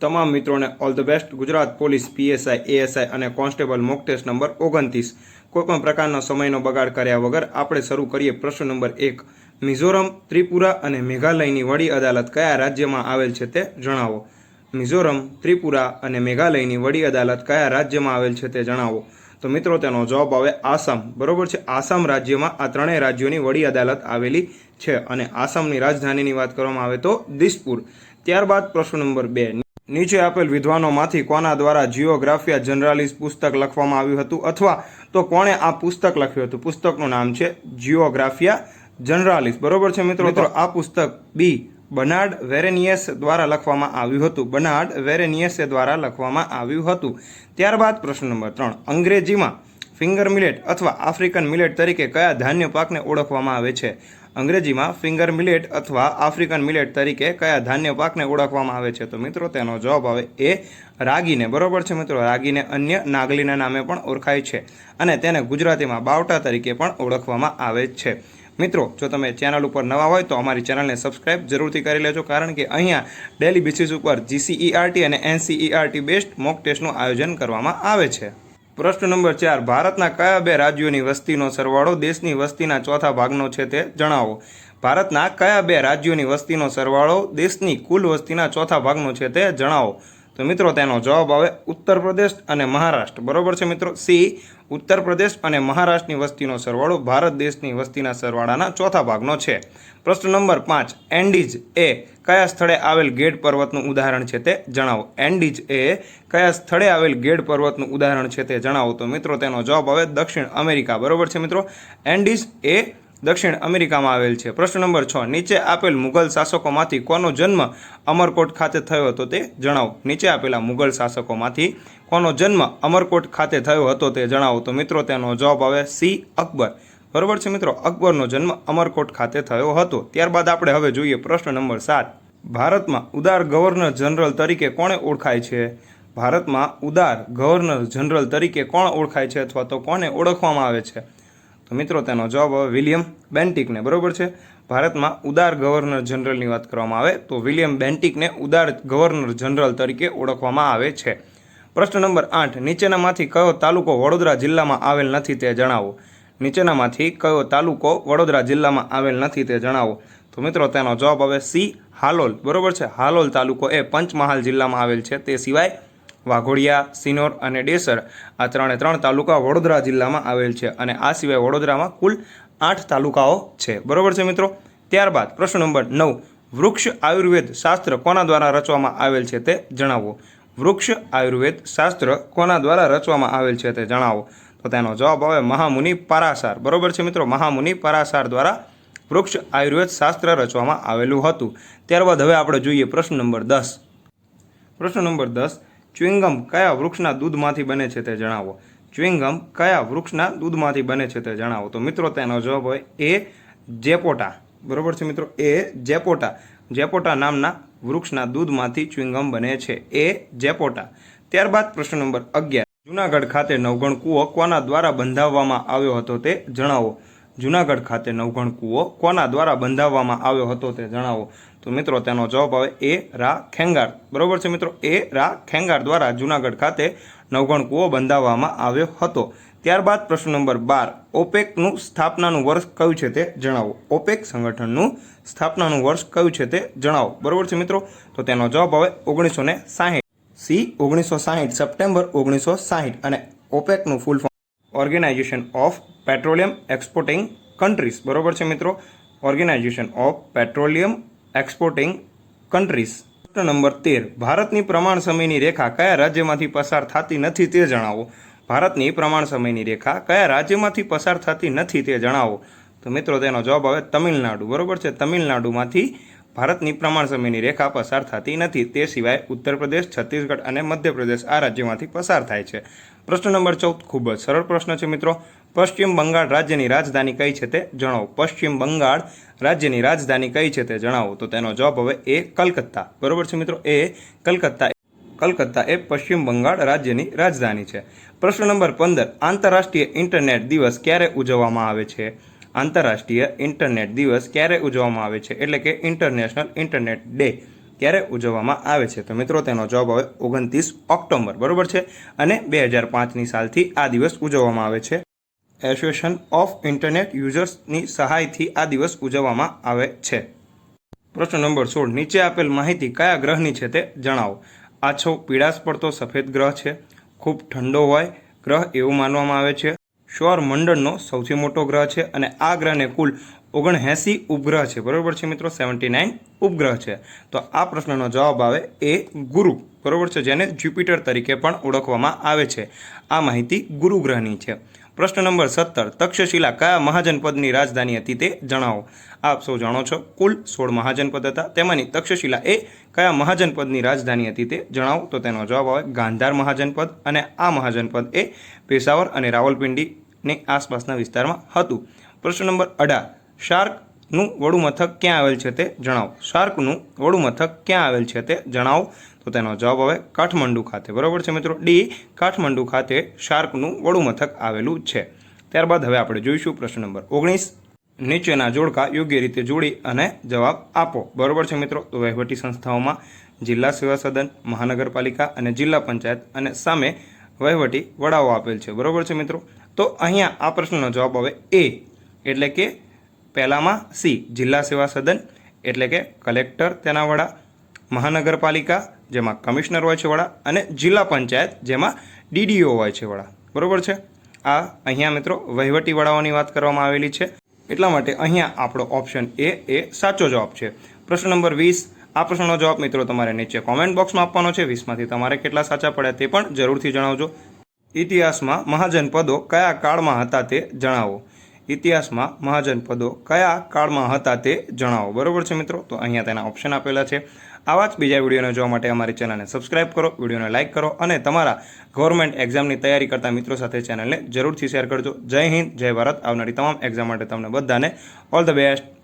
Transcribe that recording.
તમામ મિत्रों ने all the best. Gujarat police PSI ASI અને કોન્સ્ટેબલ મોક ટેસ્ટ નંબર 29 કોઈપણ પ્રકારનો સમયનો બગાડ કર્યા વગર આપણે શરૂ કરીએ પ્રશ્ન નંબર 1। મિઝોરમ, ત્રિપુરા અને મેઘાલયની વડી અદાલત કયા રાજ્યમાં આવેલ છે તે જણાવો। મિઝોરમ, ત્રિપુરા અને મેઘાલયની વડી અદાલત કયા રાજ્યમાં આવેલ છે તે જણાવો। તો મિત્રો તેનો જવાબ આવે આસામ, બરોબર છે। આસામ રાજ્યમાં આ ત્રણેય રાજ્યોની વડી અદાલત આવેલી છે અને આસામની રાજધાનીની વાત કરવામાં આવે તો દિસપુર। ત્યારબાદ પ્રશ્ન નંબર 2। નીચે આપેલ વિદ્વાનોમાંથી કોના દ્વારા જિયોગ્રાફિયા જનરાલિસ પુસ્તક લખવામાં આવ્યું હતું અથવા તો કોણે આ પુસ્તક લખ્યું હતું? પુસ્તકનું નામ છે જિયોગ્રાફિયા જનરાલિસ, બરોબર છે મિત્રો। આ પુસ્તક બી બર્નાર્ડ વેરેનિયસ દ્વારા લખવામાં આવ્યું હતું। બર્નાર્ડ વેરેનિયસ દ્વારા લખવામાં આવ્યું હતું। ત્યારબાદ પ્રશ્ન નંબર 3। અંગ્રેજીમાં ફિંગર મિલેટ અથવા આફ્રિકન મિલેટ તરીકે કયા ધાન્ય પાકને ઓળખવામાં આવે છે? અંગ્રેજીમાં ફિંગર મિલેટ અથવા આફ્રિકન મિલેટ તરીકે કયા ધાન્ય પાકને ઓળખવામાં આવે છે? તો મિત્રો તેનો જવાબ આવે એ રાગીને, બરોબર છે મિત્રો। રાગીને અન્ય નાગલીના નામે પણ ઓળખાય છે અને તેને ગુજરાતીમાં બાવટા તરીકે પણ ઓળખવામાં આવે છે। મિત્રો જો તમે ચેનલ ઉપર નવા હોય તો અમારી ચેનલને સબસ્ક્રાઇબ જરૂરથી કરી લેજો, કારણ કે અહીંયા ડેલી બેસિસ ઉપર જીસીઈઆરટી અને એનસીઈઆરટી બેસ્ટ મોક ટેસ્ટનું આયોજન કરવામાં આવે છે। પ્રશ્ન નંબર 4। ભારતના કયા બે રાજ્યોની વસ્તીનો સરવાળો દેશની વસ્તીના ચોથા ભાગનો છે તે જણાવો। ભારતના કયા બે રાજ્યોની વસ્તીનો સરવાળો દેશની કુલ વસ્તીના ચોથા ભાગનો છે તે જણાવો। તો મિત્રો તેનો જવાબ આવે ઉત્તર પ્રદેશ અને મહારાષ્ટ્ર, બરોબર છે મિત્રો। સી ઉત્તર પ્રદેશ અને મહારાષ્ટ્રની વસ્તીનો સરવાળો ભારત દેશની વસ્તીના સરવાળાના ચોથા ભાગનો છે। પ્રશ્ન નંબર 5। એન્ડીઝ એ કયા સ્થળે આવેલ ગેડ પર્વતનું ઉદાહરણ છે તે જણાવો। એન્ડીઝ એ કયા સ્થળે આવેલ ગેડ પર્વતનું ઉદાહરણ છે તે જણાવો। તો મિત્રો તેનો જવાબ આવે દક્ષિણ અમેરિકા, બરોબર છે મિત્રો। એન્ડીઝ એ દક્ષિણ અમેરિકામાં આવેલ છે। પ્રશ્ન નંબર 6। નીચે આપેલ મુઘલ શાસકોમાંથી કોનો જન્મ અમરકોટ ખાતે થયો હતો તે જણાવો। નીચે આપેલા મુઘલ શાસકોમાંથી કોનો જન્મ અમરકોટ ખાતે થયો હતો તે જણાવો। તો મિત્રો તેનો જવાબ આવે સી અકબર, બરોબર છે મિત્રો। અકબરનો જન્મ અમરકોટ ખાતે થયો હતો। ત્યારબાદ આપણે હવે જોઈએ પ્રશ્ન નંબર 7। ભારતમાં ઉદાર ગવર્નર જનરલ તરીકે કોણે ઓળખાય છે? ભારતમાં ઉદાર ગવર્નર જનરલ તરીકે કોણ ઓળખાય છે અથવા તો કોને ઓળખવામાં આવે છે? તો મિત્રો તેનો જવાબ હવે વિલિયમ બેન્ટિકને, બરોબર છે। ભારતમાં ઉદાર ગવર્નર જનરલની વાત કરવામાં આવે તો વિલિયમ બેન્ટિકને ઉદાર ગવર્નર જનરલ તરીકે ઓળખવામાં આવે છે। પ્રશ્ન નંબર 8। નીચેનામાંથી કયો તાલુકો વડોદરા જિલ્લામાં આવેલ નથી તે જણાવો। નીચેનામાંથી કયો તાલુકો વડોદરા જિલ્લામાં આવેલ નથી તે જણાવો। તો મિત્રો તેનો જવાબ આવે સી હાલોલ, બરોબર છે। હાલોલ તાલુકો એ પંચમહાલ જિલ્લામાં આવેલ છે। તે સિવાય વાઘોડિયા, સિનોર અને ડેસર આ ત્રણ તાલુકા વડોદરા જિલ્લામાં આવેલ છે અને આ સિવાય વડોદરામાં કુલ 8 તાલુકાઓ છે, બરોબર છે મિત્રો। ત્યારબાદ પ્રશ્ન નંબર 9। વૃક્ષ આયુર્વેદ શાસ્ત્ર કોના દ્વારા રચવામાં આવેલ છે તે જણાવો। વૃક્ષ આયુર્વેદ શાસ્ત્ર કોના દ્વારા રચવામાં આવેલ છે તે જણાવો। તો તેનો જવાબ આવે મહામુનિ પરાશર, બરોબર છે મિત્રો। મહામુનિ પરાશર દ્વારા વૃક્ષ આયુર્વેદ શાસ્ત્ર રચવામાં આવેલું હતું। ત્યારબાદ હવે આપણે જોઈએ પ્રશ્ન નંબર 10। પ્રશ્ન નંબર 10। ચ્યુઇંગમ કયા વૃક્ષના દૂધમાંથી બને છે તે જણાવો। ચ્યુઇંગમ કયા વૃક્ષના દૂધમાંથી બને છે તે જણાવો। તો મિત્રો તેનો જવાબ હોય એ જેપોટા, બરોબર છે મિત્રો। એ જેપોટા, જેપોટા નામના વૃક્ષના દૂધમાંથી ચ્યુઇંગમ બને છે, એ જેપોટા। ત્યારબાદ પ્રશ્ન નંબર 11। જૂનાગઢ ખાતે નવઘણ કૂવો કોના દ્વારા બંધાવવામાં આવ્યો હતો તે જણાવો। જૂનાગઢ ખાતે નવઘણ કૂવો કોના દ્વારા બંધાવવામાં આવ્યો હતો તે જણાવો। તો મિત્રો તેનો જવાબ આવે એ રા ખેંગાર, બરોબર છે મિત્રો। એ રા ખેંગાર દ્વારા જૂનાગઢ ખાતે નવઘણ કૂવો બંધાવવામાં આવ્યો હતો। ત્યારબાદ પ્રશ્ન નંબર 12। ઓપેકનું સ્થાપનાનું વર્ષ કયું છે તે જણાવો। ઓપેક સંગઠનનું સ્થાપનાનું વર્ષ કયું છે તે જણાવો, બરોબર છે મિત્રો। તો તેનો જવાબ આવે 1960, સી 1960, સપ્ટેમ્બર 1960 અને ઓપેકનું full form organisation of petroleum exporting countries, બરોબર છે મિત્રો। Organisation of petroleum exporting countries. પ્રશ્ન નંબર 13। ભારતની પ્રમાણ સમયની રેખા કયા રાજ્યમાંથી પસાર થતી નથી તે જણાવો। ભારતની પ્રમાણ સમયની રેખા કયા રાજ્યમાંથી પસાર થતી નથી તે જણાવો। તો મિત્રો તેનો જવાબ આવે તમિલનાડુ, બરોબર છે। તમિલનાડુમાંથી ભારતની પ્રમાણ સમયની રેખા પસાર થતી નથી। તે સિવાય ઉત્તર પ્રદેશ, છત્તીસગઢ અને મધ્યપ્રદેશ આ રાજ્યમાંથી પસાર થાય છે। પ્રશ્ન નંબર 14 ખૂબ જ સરળ પ્રશ્ન છે મિત્રો। પશ્ચિમ બંગાળ રાજ્યની રાજધાની કઈ છે તે જણાવો। પશ્ચિમ બંગાળ રાજ્યની રાજધાની કઈ છે તે જણાવો। તો તેનો જવાબ હવે એ કલકત્તા, બરોબર છે મિત્રો। એ કલકત્તા, કલકત્તા એ પશ્ચિમ બંગાળ રાજ્યની રાજધાની છે। પ્રશ્ન નંબર 15। આંતરરાષ્ટ્રીય ઇન્ટરનેટ દિવસ ક્યારે ઉજવવામાં આવે છે? આંતરરાષ્ટ્રીય ઇન્ટરનેટ દિવસ ક્યારે ઉજવવામાં આવે છે એટલે કે ઇન્ટરનેશનલ ઇન્ટરનેટ ડે ક્યારે ઉજવવામાં આવે છે? તો મિત્રો તેનો જવાબ આવે 29 ઓક્ટોબર, બરોબર છે. અને 2005ની સાલથી આ દિવસ ઉજવવામાં આવે છે. એસોસિએશન ઓફ ઇન્ટરનેટ યુઝર્સની સહાયથી આ દિવસ ઉજવવામાં આવે છે. પ્રશ્ન નંબર 16, નીચે આપેલ માહિતી કયા ગ્રહની છે તે જણાવો. આછો પીળાશ પડતો સફેદ ગ્રહ છે. ખૂબ ઠંડો હોય ગ્રહ એવું માનવામાં આવે છે. સૌરમંડળનો સૌથી મોટો ગ્રહ છે અને આ ગ્રહને કુલ 79 ઉપગ્રહ છે, બરોબર છે મિત્રો. 79 ઉપગ્રહ છે. તો આ પ્રશ્નનો જવાબ આવે એ ગુરુ, બરોબર છે, જેને જ્યુપિટર તરીકે પણ ઓળખવામાં આવે છે. આ માહિતી ગુરુ ગ્રહની છે. પ્રશ્ન નંબર 17, તક્ષશિલા કયા મહાજનપદની રાજધાની હતી તે જણાવો. આપ સૌ જાણો છો કુલ 16 મહાજનપદ હતા, તેમાંની તક્ષશિલા એ કયા મહાજનપદની રાજધાની હતી તે જણાવો. તો તેનો જવાબ આવે ગાંધાર મહાજનપદ અને આ મહાજનપદ એ પેશાવર અને રાવલપિંડીની આસપાસના વિસ્તારમાં હતું. પ્રશ્ન નંબર 18, શાર્કનું વડું મથક ક્યાં આવેલ છે તે જણાવો. શાર્કનું વડું મથક ક્યાં આવેલ છે તે જણાવો. તો તેનો જવાબ આવે કાઠમંડુ ખાતે, બરોબર છે મિત્રો. ડી, કાઠમંડુ ખાતે શાર્કનું વડું મથક આવેલું છે. ત્યારબાદ હવે આપણે જોઈશું પ્રશ્ન નંબર 19, નીચેના જોડકા યોગ્ય રીતે જોડી અને જવાબ આપો, બરોબર છે મિત્રો. તો વહીવટી સંસ્થાઓમાં જિલ્લા સેવા સદન, મહાનગરપાલિકા અને જિલ્લા પંચાયત અને સામે વહીવટી વડાઓ આપેલ છે, બરોબર છે મિત્રો. તો અહીંયા આ પ્રશ્નનો જવાબ આવે એ, એટલે કે પહેલામાં સી, જિલ્લા સેવા સદન એટલે કે કલેક્ટર તેના વડા, મહાનગરપાલિકા જેમાં કમિશનર હોય છે વડા, અને જિલ્લા પંચાયત જેમાં ડીડીઓ હોય છે વડા, બરોબર છે. આ અહીંયા મિત્રો વહીવટી વડાઓની વાત કરવામાં આવેલી છે, એટલા માટે અહીંયા આપણો ઓપ્શન એ સાચો જવાબ છે. પ્રશ્ન નંબર 20, આ પ્રશ્નનો જવાબ મિત્રો તમારે નીચે કોમેન્ટ બોક્સમાં આપવાનો છે. 20માંથી તમારે કેટલા સાચા પડ્યા તે પણ જરૂરથી જણાવજો. ઇતિહાસમાં મહાજનપદો કયા કાળમાં હતા તે જણાવો. ઇતિહાસમાં મહાજનપદો કયા કાળમાં હતા તે જણાવો, બરોબર છે મિત્રો. તો અહીંયા તેના ઓપ્શન આપેલા છે. આવા જ બીજા વિડીયોને જોવા માટે અમારી ચેનલને સબસ્ક્રાઇબ કરો, વિડીયોને લાઇક કરો અને તમારા ગવર્મેન્ટ એક્ઝામની તૈયારી કરતા મિત્રો સાથે ચેનલને જરૂરથી શેર કરજો. જય હિન્દ, જય ભારત. આવનારી તમામ એક્ઝામ માટે તમને બધાને ઓલ ધ બેસ્ટ.